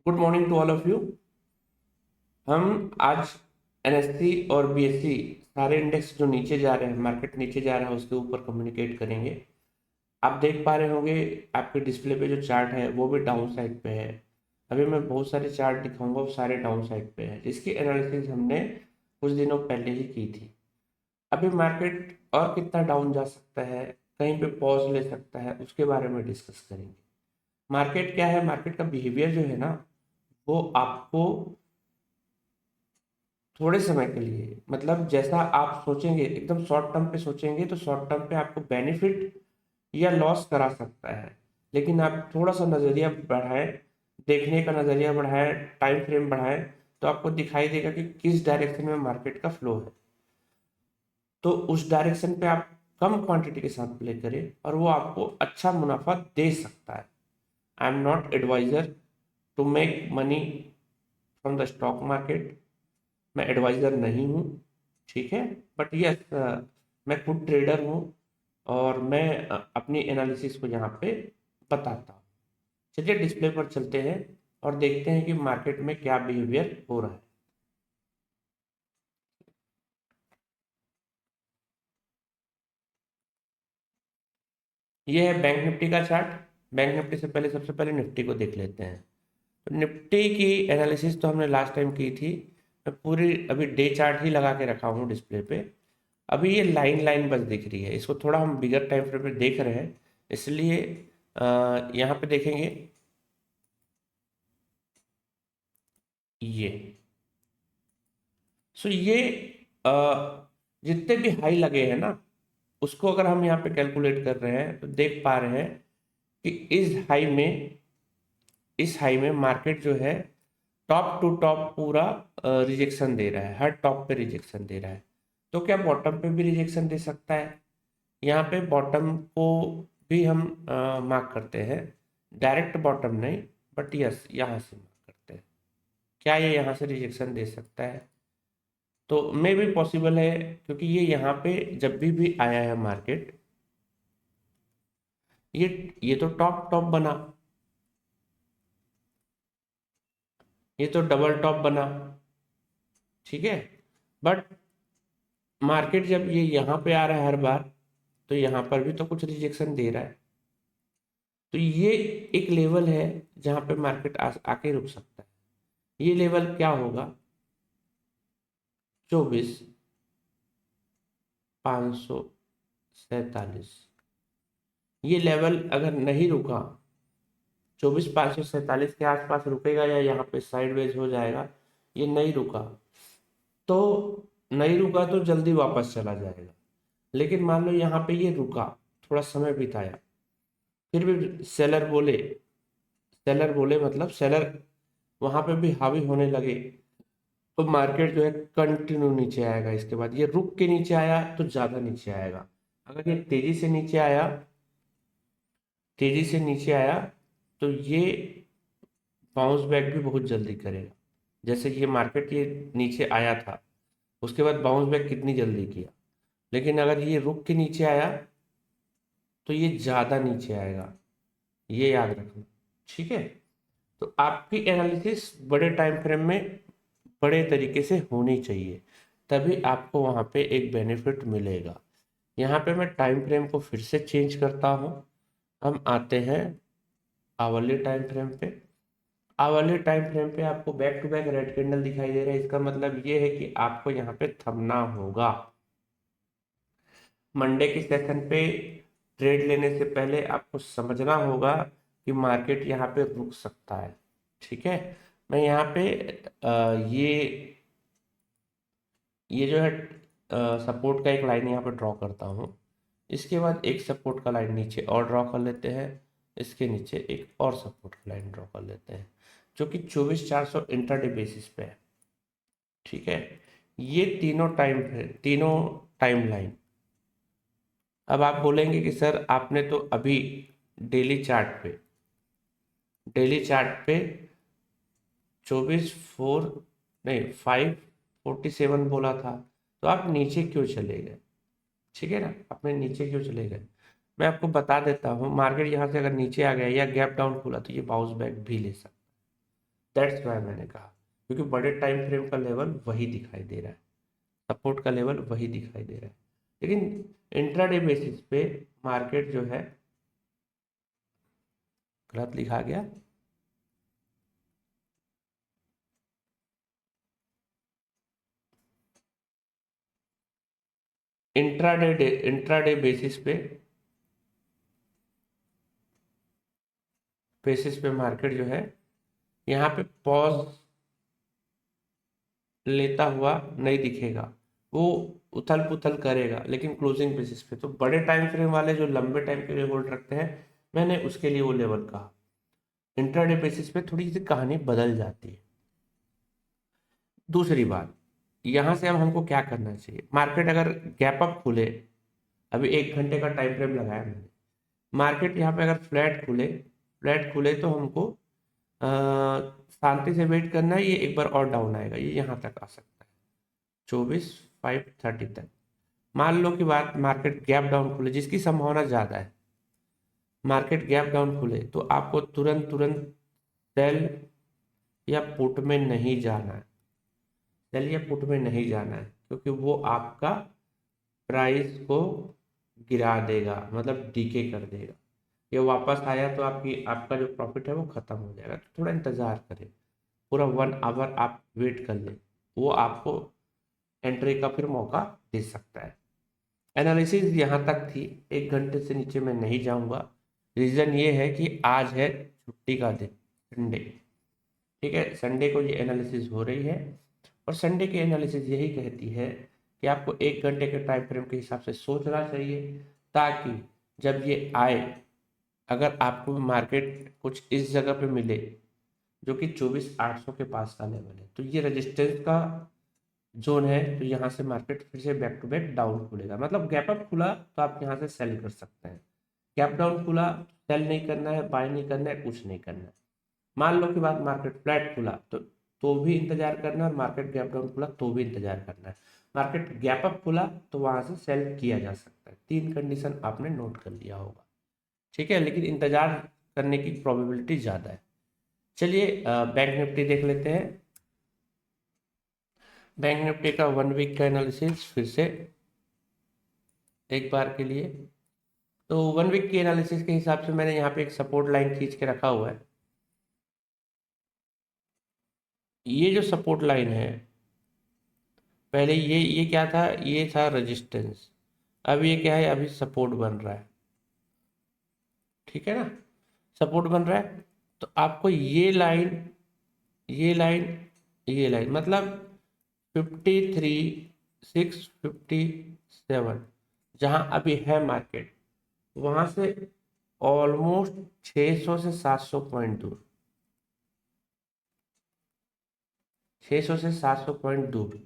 Good morning to all of you. हम आज NSC और बीएससी सारे इंडेक्स जो नीचे जा रहे हैं, मार्केट नीचे जा रहा है, उसके ऊपर कम्युनिकेट करेंगे। आप देख पा रहे होंगे आपके डिस्प्ले पे जो चार्ट है वो भी डाउन साइड पे है। अभी मैं बहुत सारे चार्ट दिखाऊंगा, वो सारे डाउन साइड पे है, जिसकी एनालिसिस हमने कुछ दिनों पहले ही की थी। अभी मार्केट और कितना डाउन जा सकता है, कहीं पे पॉज ले सकता है, उसके बारे में डिस्कस करेंगे। मार्केट क्या है, मार्केट का बिहेवियर जो है ना, वो आपको थोड़े समय के लिए, मतलब जैसा आप सोचेंगे, एकदम शॉर्ट टर्म पे सोचेंगे तो शॉर्ट टर्म पे आपको बेनिफिट या लॉस करा सकता है। लेकिन आप थोड़ा सा नज़रिया बढ़ाएं, देखने का नज़रिया बढ़ाएं, टाइम फ्रेम बढ़ाएं, तो आपको दिखाई देगा कि किस डायरेक्शन में मार्केट का फ्लो है। तो उस डायरेक्शन पे आप कम क्वांटिटी के साथ प्ले करें और वो आपको अच्छा मुनाफा दे सकता है। I am not advisor to make money from the stock market. मैं एडवाइज़र नहीं हूँ, ठीक है। बट यस, मैं खुद ट्रेडर हूँ और मैं अपनी एनालिसिस को यहाँ पे बताता हूँ। चलिए डिस्प्ले पर चलते हैं और देखते हैं कि मार्केट में क्या बिहेवियर हो रहा है। ये है बैंक निफ्टी का चार्ट। बैंक निफ्टी से पहले, सबसे पहले निफ्टी को देख लेते हैं। तो निफ्टी की एनालिसिस तो हमने लास्ट टाइम की थी। मैं पूरी अभी डे चार्ट ही लगा के रखा हूँ डिस्प्ले पे। अभी ये लाइन लाइन बस दिख रही है, इसको थोड़ा हम बिगर टाइम फ्रेम पे देख रहे हैं, इसलिए यहाँ पे देखेंगे ये। सो ये अ, जितने भी हाई लगे हैं ना, उसको अगर हम यहाँ पे कैलकुलेट कर रहे हैं तो देख पा रहे हैं कि इस हाई में मार्केट जो है टॉप टू टॉप पूरा रिजेक्शन दे रहा है, हर टॉप पे रिजेक्शन दे रहा है। तो क्या बॉटम पे भी रिजेक्शन दे सकता है? यहाँ पे बॉटम को भी हम मार्क करते हैं, डायरेक्ट बॉटम नहीं, बट यस यहाँ से मार्क करते हैं। क्या ये यहाँ से रिजेक्शन दे सकता है? तो मे भी पॉसिबल है, क्योंकि ये यहाँ पे जब भी आया है मार्केट, ये तो टॉप टॉप बना, ये तो डबल टॉप बना, ठीक है। बट मार्केट जब ये यहाँ पे आ रहा है हर बार, तो यहाँ पर भी तो कुछ रिजेक्शन दे रहा है। तो ये एक लेवल है जहाँ पे मार्केट आके रुक सकता है। ये लेवल क्या होगा? 24,547। ये लेवल अगर नहीं रुका, 24,547 के आसपास रुकेगा या यहाँ पे साइडवेज हो जाएगा, ये नहीं रुका तो जल्दी वापस चला जाएगा। लेकिन मान लो यहाँ पे ये रुका, थोड़ा समय बिताया, फिर भी सेलर बोले मतलब सेलर वहां पे भी हावी होने लगे, तो मार्केट जो है कंटिन्यू नीचे आएगा। इसके बाद ये रुक के नीचे आया तो ज्यादा नीचे आएगा। अगर ये तेजी से नीचे आया तो ये बाउंस बैक भी बहुत जल्दी करेगा। जैसे ये मार्केट ये नीचे आया था, उसके बाद बाउंस बैक कितनी जल्दी किया। लेकिन अगर ये रुक के नीचे आया तो ये ज्यादा नीचे आएगा, ये याद रखना, ठीक है। तो आपकी एनालिसिस बड़े टाइम फ्रेम में बड़े तरीके से होनी चाहिए, तभी आपको वहाँ पे एक बेनिफिट मिलेगा। यहाँ पे मैं टाइम फ्रेम को फिर से चेंज करता हूँ। हम आते हैं आवरली टाइम फ्रेम पे। आवरली टाइम फ्रेम पे आपको back to back red candle दिखाई दे रहा है, इसका मतलब ये है कि आपको यहाँ पे थमना होगा। मंडे के सेशन पे ट्रेड लेने से पहले आपको समझना होगा कि मार्केट यहाँ पे रुक सकता है, ठीक है। मैं यहाँ पे ये जो है सपोर्ट का एक लाइन यहाँ पे ड्रॉ करता हूँ। इसके बाद एक सपोर्ट का लाइन नीचे और ड्रॉ कर लेते हैं। इसके नीचे एक और सपोर्ट का लाइन ड्रॉ कर लेते हैं, जो कि 24,400 इंटरडे बेसिस पे है, ठीक है। ये तीनों टाइम लाइन। अब आप बोलेंगे कि सर आपने तो अभी डेली चार्ट पे डेली चार्ट पे 24 नहीं 547 बोला था, तो आप नीचे क्यों चले गए? ठीक है ना, अपने नीचे क्यों चले गए? मैं आपको बता देता हूँ, मार्केट यहाँ से अगर नीचे आ गया या गैप डाउन खुला तो ये बाउंस बैक भी ले सकता है। दैट्स वाई मैंने कहा, क्योंकि बड़े टाइम फ्रेम का लेवल वही दिखाई दे रहा है, सपोर्ट का लेवल वही दिखाई दे रहा है। लेकिन इंट्राडे बेसिस पे मार्केट जो है, गलत लिखा गया, इंट्राडे बेसिस पे मार्केट जो है यहाँ पे पॉज लेता हुआ नहीं दिखेगा, वो उथल पुथल करेगा, लेकिन क्लोजिंग बेसिस पे। तो बड़े टाइम फ्रेम वाले जो लंबे टाइम के लिए होल्ड रखते हैं, मैंने उसके लिए वो लेवल कहा। इंट्राडे बेसिस पे थोड़ी सी कहानी बदल जाती है। दूसरी बात, यहाँ से अब हमको क्या करना चाहिए, मार्केट अगर गैप अप खुले, अभी 1 घंटे का टाइम फ्रेम लगाया मैंने, मार्केट यहाँ पे अगर फ्लैट खुले तो हमको अ, शांति से वेट करना है, ये एक बार और डाउन आएगा, ये यहाँ तक आ सकता है 24,530 तक। मान लो कि बात मार्केट गैप डाउन खुले, जिसकी संभावना ज़्यादा है, मार्केट गैप डाउन खुले तो आपको तुरंत तुरंत सेल या पुट में नहीं जाना है, सेल या पुट में नहीं जाना है, क्योंकि वो आपका प्राइस को गिरा देगा, मतलब डीके कर देगा। ये वापस आया तो आपका जो प्रॉफिट है वो खत्म हो जाएगा। तो थोड़ा इंतजार करें, पूरा 1 आवर आप वेट कर लें, वो आपको एंट्री का फिर मौका दे सकता है। एनालिसिस यहाँ तक थी, 1 घंटे से नीचे मैं नहीं जाऊँगा। रीज़न ये है कि आज है छुट्टी का दिन, संडे। ठीक है, संडे को ये एनालिसिस हो रही है, और संडे की एनालिसिस यही कहती है कि आपको 1 घंटे के टाइम फ्रेम के हिसाब से सोचना चाहिए, ताकि जब ये आए, अगर आपको मार्केट कुछ इस जगह पे मिले जो कि 24,800 के पास का लेवल है, तो ये रेजिस्टेंस का जोन है, तो यहाँ से मार्केट फिर से बैक टू बैक डाउन खुलेगा। मतलब गैप अप खुला तो आप यहाँ से सेल कर सकते हैं, गैप डाउन खुला, सेल नहीं करना है, बाय नहीं करना है, कुछ नहीं करना है। मान लो कि बाद मार्केट फ्लैट खुला तो भी इंतजार करना है, और मार्केट गैप डाउन खुला तो भी इंतजार करना है। मार्केट गैप अप खुला तो वहां से सेल किया जा सकता है। 3 कंडीशन आपने नोट कर लिया होगा, ठीक है, लेकिन इंतजार करने की प्रोबेबिलिटी ज़्यादा है। चलिए बैंक निफ्टी देख लेते हैं। बैंक निफ्टी का 1 वीक का एनालिसिस फिर से एक बार के लिए। तो 1 वीक की एनालिसिस के हिसाब से मैंने यहाँ पे एक सपोर्ट लाइन खींच के रखा हुआ है। ये जो सपोर्ट लाइन है, पहले ये क्या था, ये था रेजिस्टेंस, अब ये क्या है, अभी सपोर्ट बन रहा है, ठीक है ना, सपोर्ट बन रहा है। तो आपको ये लाइन ये लाइन मतलब 53,657 जहां अभी है मार्केट, वहां से ऑलमोस्ट 600 से 700 पॉइंट दूर, 600 से 700 पॉइंट दूर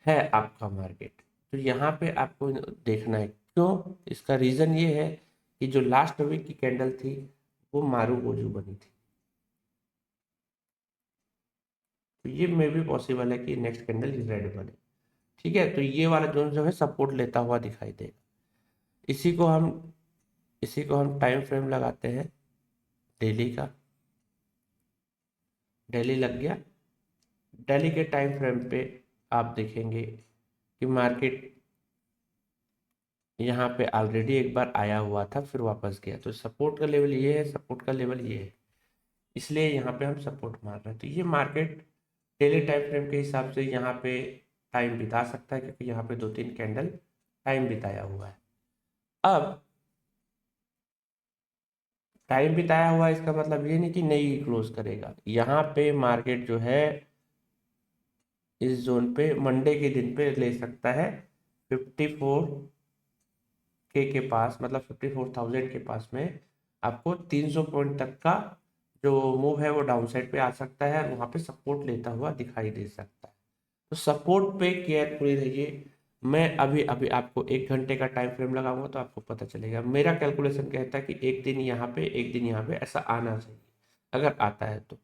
है आपका मार्केट। तो यहाँ पे आपको देखना है, क्यों, इसका रीज़न ये है कि जो लास्ट वीक की कैंडल थी वो मारू बोझू बनी थी। तो ये मे भी पॉसिबल है कि नेक्स्ट कैंडल रेड बने, ठीक है। तो ये वाला जोन जो है सपोर्ट लेता हुआ दिखाई देगा। इसी को हम इसी को हम टाइम फ्रेम लगाते हैं डेली का। डेली लग गया। डेली के टाइम फ्रेम पे आप देखेंगे कि मार्केट यहाँ पे ऑलरेडी एक बार आया हुआ था, फिर वापस गया। तो सपोर्ट का लेवल ये है, सपोर्ट का लेवल ये है, इसलिए यहाँ पे हम सपोर्ट मार रहे हैं। तो ये मार्केट डेली टाइम फ्रेम के हिसाब से यहाँ पे टाइम बिता सकता है, क्योंकि यहाँ पे 2-3 कैंडल टाइम बिताया हुआ है। अब टाइम बिताया हुआ है, इसका मतलब ये नहीं कि नहीं क्लोज करेगा। यहाँ पे मार्केट जो है इस जोन पे मंडे के दिन पे ले सकता है 54K के पास, मतलब 54,000 के पास में आपको 300 पॉइंट तक का जो मूव है वो डाउन साइड पे आ सकता है, और वहाँ पे सपोर्ट लेता हुआ दिखाई दे सकता है। तो सपोर्ट पे केयरफुली रहिए। मैं अभी अभी आपको 1 घंटे का टाइम फ्रेम लगाऊंगा तो आपको पता चलेगा। मेरा कैलकुलेशन कहता है कि एक दिन यहाँ पे, एक दिन यहाँ पे ऐसा आना चाहिए, अगर आता है तो,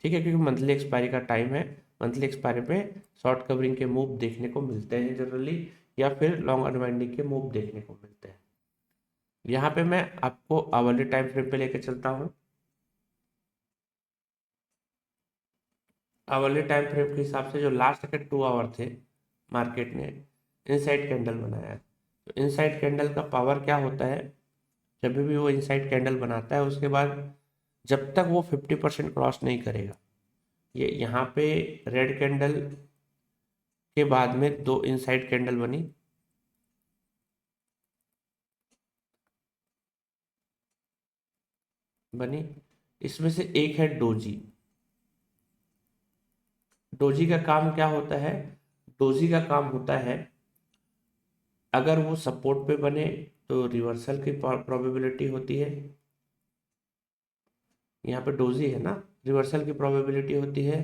ठीक है, क्योंकि मंथली एक्सपायरी का टाइम है। मंथली एक्सपायरी पे शॉर्ट कवरिंग के मूव देखने को मिलते हैं जनरली, या फिर लॉन्ग अनवाइंडिंग के मूव देखने को मिलते हैं। यहाँ पे मैं आपको आवरली टाइम फ्रेम पे लेके चलता हूँ। आवरली टाइम फ्रेम के हिसाब से जो लास्ट के 2 आवर थे, मार्केट ने इनसाइड कैंडल बनाया है। तो इनसाइड कैंडल का पावर क्या होता है, जब भी वो इनसाइड कैंडल बनाता है उसके बाद जब तक वो 50% क्रॉस नहीं करेगा, ये यहाँ पे रेड कैंडल के बाद में 2 इनसाइड कैंडल बनी, इसमें से एक है डोजी। डोजी का काम क्या होता है, डोजी का काम होता है अगर वो सपोर्ट पे बने तो रिवर्सल की प्रोबेबिलिटी होती है, यहाँ पे डोजी है ना, रिवर्सल की प्रोबेबिलिटी होती है,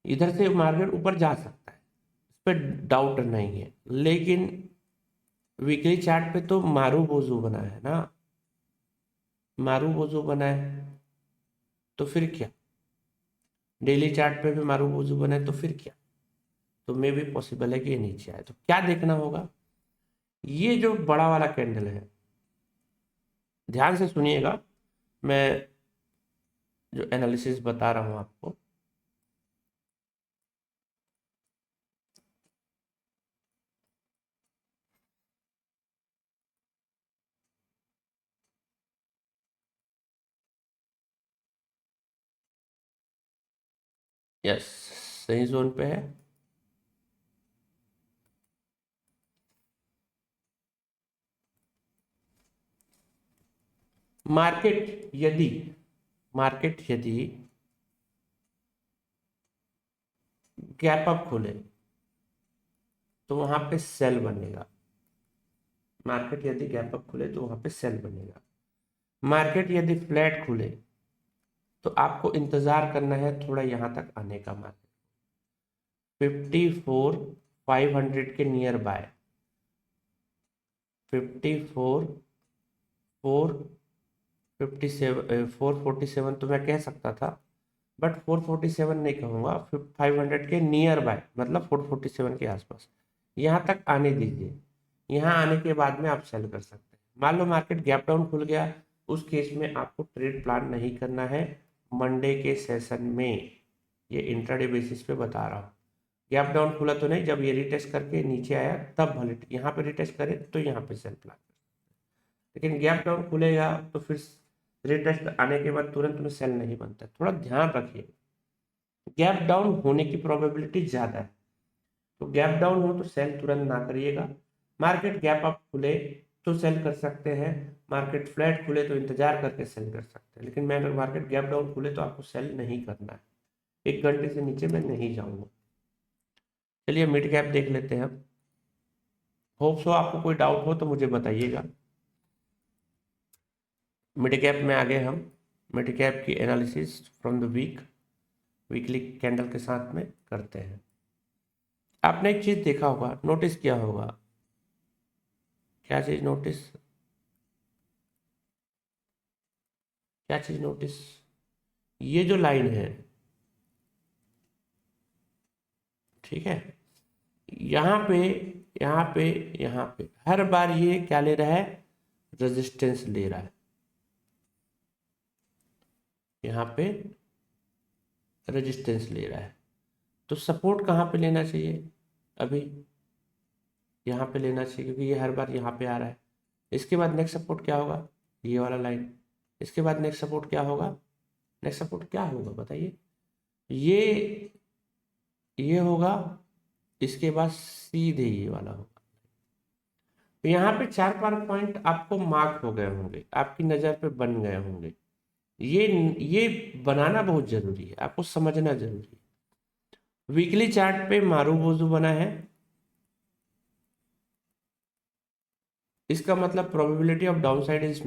इधर से मार्केट ऊपर जा सकता है, इस पर डाउट नहीं है। लेकिन वीकली चार्ट पे तो मारू बोझू बना है ना, मारू बोझू बना है, तो फिर क्या, डेली चार्ट पे भी मारू बोझू बना है तो फिर क्या, तो मे भी पॉसिबल है कि ये नीचे आए। तो क्या देखना होगा, ये जो बड़ा वाला कैंडल है, ध्यान से सुनिएगा, मैं जो एनालिसिस बता रहा हूं आपको, यस, सही जोन पे है। मार्केट यदि मार्केट यदि गैप अप खोले तो वहां पे सेल बनेगा, मार्केट यदि गैप अप खुले तो वहां पे सेल बनेगा। मार्केट यदि फ्लैट खुले तो आपको इंतजार करना है थोड़ा यहां तक आने का, मार्केट 54,500 के नियर बाय, 447 तो मैं कह सकता था, बट 447 नहीं कहूंगा, 500 के नियर बाय मतलब 447 के आसपास, यहाँ तक आने दीजिए। यहाँ आने के बाद में आप सेल कर सकते हैं। मान लो मार्केट गैप डाउन खुल गया, उस केस में आपको ट्रेड प्लान नहीं करना है मंडे के सेशन में, ये इंट्राडे बेसिस पे बता रहा हूँ। गैप डाउन खुला तो नहीं, जब ये रिटेस्ट करके नीचे आया तब भले यहाँ पे रिटेस्ट करे तो यहाँ पे सेल प्लान, लेकिन गैप डाउन खुलेगा तो फिर रिटेस्ट आने के बाद तुरंत में सेल नहीं बनता, थोड़ा ध्यान रखिए। गैप डाउन होने की प्रोबेबिलिटी ज्यादा है, तो गैप डाउन हो तो सेल तुरंत ना करिएगा। मार्केट गैप अप खुले तो सेल कर सकते हैं, मार्केट फ्लैट खुले तो इंतजार करके सेल कर सकते हैं, लेकिन मैं अगर मार्केट गैप डाउन खुले तो आपको सेल नहीं करना है, 1 घंटे से नीचे मैं नहीं जाऊंगा। चलिए मिड कैप देख लेते हैं अब। होप सो आपको कोई डाउट हो तो मुझे बताइएगा। मिड कैप में आगे हम मिड कैप की analysis from the weekly candle के साथ में करते हैं। आपने एक चीज देखा होगा, नोटिस किया होगा, क्या चीज नोटिस, क्या चीज नोटिस, ये जो लाइन है, ठीक है, यहाँ पे यहाँ पे यहाँ पे हर बार ये क्या ले रहा है, रेजिस्टेंस ले रहा है, यहाँ पे रेजिस्टेंस ले रहा है। तो सपोर्ट कहाँ पे लेना चाहिए, अभी यहाँ पे लेना चाहिए, क्योंकि ये हर बार यहाँ पे आ रहा है। इसके बाद नेक्स्ट सपोर्ट क्या होगा, ये वाला लाइन। इसके बाद नेक्स्ट सपोर्ट क्या होगा, नेक्स्ट सपोर्ट क्या होगा बताइए, ये होगा, इसके बाद सीधे ये वाला होगा। तो यहाँ पे 4-5 पॉइंट आपको मार्क हो गए होंगे, आपकी नज़र पे बन गए होंगे। ये ये बनाना बहुत जरूरी है, आपको समझना जरूरी है। वीकली चार्ट पे मारू बोझू बना है, इसका मतलब probability of down side is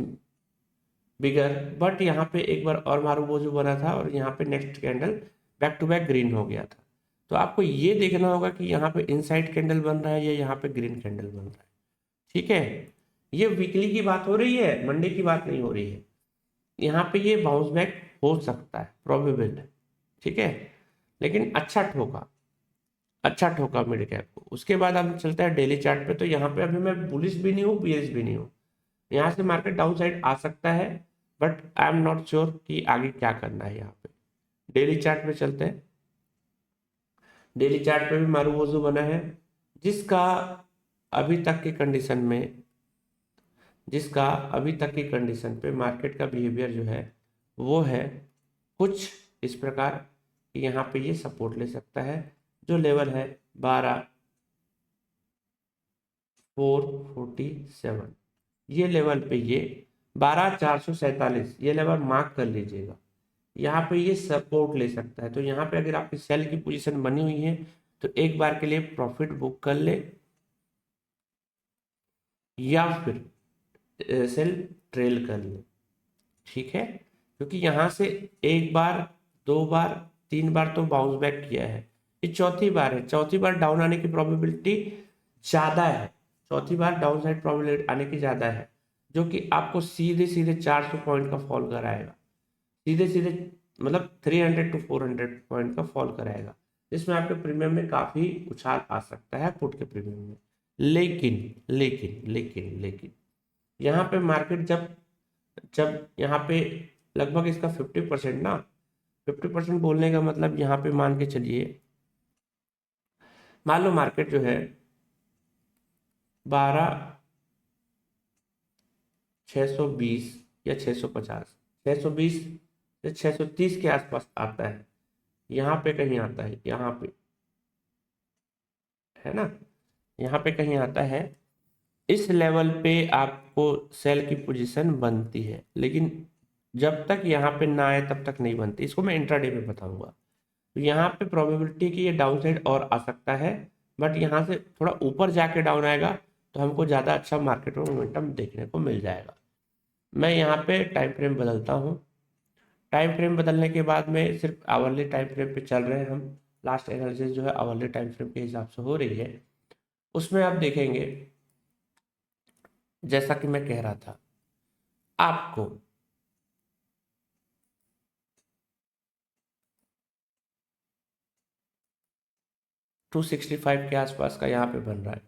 bigger, but यहाँ पे एक बार और मारू बोझू बना था और यहाँ पे next candle back to back green हो गया था। तो आपको ये देखना होगा कि यहाँ पे इनसाइड कैंडल बन रहा है या यहाँ पे ग्रीन कैंडल बन रहा है, ठीक है। ये वीकली की बात हो रही है, मंडे की बात नहीं हो रही है। यहाँ पे ये बाउंस बैक हो सकता है, प्रोबेबल है, ठीक है, लेकिन अच्छा ठोका मिड कैप को। उसके बाद हम चलते हैं डेली चार्ट पे। तो यहाँ पे अभी मैं बुलिश भी नहीं हूँ, बियरिश भी नहीं हूँ, यहाँ से मार्केट डाउन साइड आ सकता है, but I am not sure कि आगे क्या करना है यहाँ पे। डेली चार्ट पे चलते हैं। डेली चार्ट पे भी मारूवोजू बना है, जिसका अभी तक की कंडीशन में जिसका अभी तक की कंडीशन पे मार्केट का बिहेवियर जो है वो है कुछ इस प्रकार कि यहाँ पे ये सपोर्ट ले सकता है, जो लेवल है 12,447। ये लेवल पे ये 12,447 ये लेवल मार्क कर लीजिएगा। यहाँ पे ये सपोर्ट ले सकता है, तो यहाँ पे अगर आपकी सेल की पोजीशन बनी हुई है तो एक बार के लिए प्रॉफिट बुक कर ले, या फिर सेल ट्रेल कर ले। ठीक है, क्योंकि यहाँ से एक बार, दो बार, तीन बार तो बाउंस बैक किया है, ये चौथी बार है। चौथी बार डाउन आने की प्रोबेबिलिटी ज्यादा है, चौथी बार डाउन साइड प्रोबेबिलिटी आने की ज्यादा है, जो कि आपको सीधे सीधे 400 पॉइंट का फॉल कराएगा। सीधे सीधे मतलब 300 टू 400 पॉइंट का फॉल कराएगा, जिसमें आपके प्रीमियम में काफी उछाल आ सकता है पुट के प्रीमियम में। लेकिन लेकिन लेकिन लेकिन यहाँ पे मार्केट जब जब यहाँ पे लगभग इसका 50% ना, 50% बोलने का मतलब यहाँ पे मान के चलिए, मान लो मार्केट जो है 12,620 या 650, 620 से 630 के आसपास आता है, यहाँ पे कहीं आता है, यहाँ पे है ना, यहाँ पे कहीं आता है। इस लेवल पे आपको सेल की पोजीशन बनती है, लेकिन जब तक यहाँ पे ना आए तब तक नहीं बनती। इसको मैं इंट्राडे में बताऊंगा। तो यहाँ पे प्रोबेबिलिटी कि ये डाउन साइड और आ सकता है, बट यहाँ से थोड़ा ऊपर जाके डाउन आएगा तो हमको ज़्यादा अच्छा मार्केट में मोमेंटम देखने को मिल जाएगा। मैं यहाँ पे टाइम फ्रेम बदलता हूँ। टाइम फ्रेम बदलने के बाद में सिर्फ आवरली टाइम फ्रेम पे चल रहे हैं हम। लास्ट एनालिसिस जो है आवरली टाइम फ्रेम के हिसाब से हो रही है। उसमें आप देखेंगे, जैसा कि मैं कह रहा था आपको, टू 265 के आसपास का यहाँ पे बन रहा है।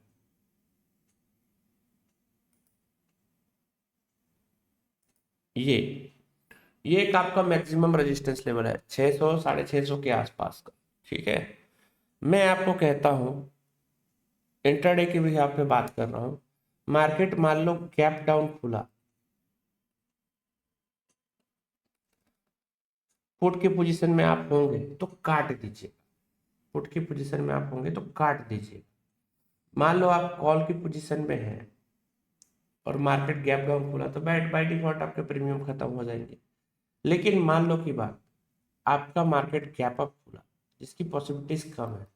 ये ये एक आपका मैक्सिमम रेजिस्टेंस लेवल है 600 650 के आसपास का। ठीक है, मैं आपको कहता हूँ इंट्राडे की भी यहाँ पे बात कर रहा हूँ। मार्केट मान लो गैप डाउन खुला, पुट की पोजीशन में आप होंगे तो काट दीजिए। पुट की पोजीशन में आप होंगे तो काट दीजिए। मान लो आप कॉल की पोजीशन में हैं और मार्केट गैप डाउन खुला, तो बाय डिफॉल्ट आपके प्रीमियम खत्म हो जाएंगे। लेकिन मान लो की बात, आपका मार्केट गैप अप खुला, जिसकी पॉसिबिलिटीज कम है,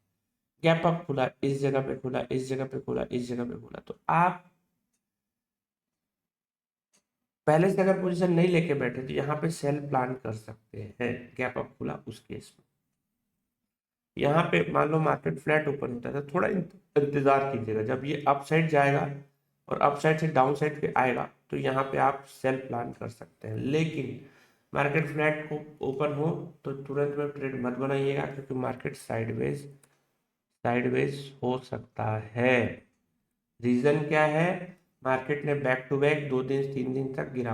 गैप अप खुला, इस जगह पे खुला, इस जगह पे खुला, इस जगह पे खुला, तो आप पहले से अगर पोजीशन नहीं लेके बैठे तो यहाँ पे सेल प्लान कर सकते हैं। गैप अप खुला उस केस में, यहाँ पे मान लो मार्केट फ्लैट ओपन होता है तो थोड़ा इंतजार कीजिएगा। जब ये अप साइड जाएगा और अप साइड से डाउन साइड पे आएगा तो यहाँ पे आप सेल प्लान कर सकते हैं। लेकिन मार्केट फ्लैट को ओपन हो तो तुरंत में ट्रेड मत बनाइएगा, क्योंकि मार्केट साइडवेज साइडवेज हो सकता है। रीजन क्या है? मार्केट ने बैक टू बैक 2 दिन 3 दिन तक गिरा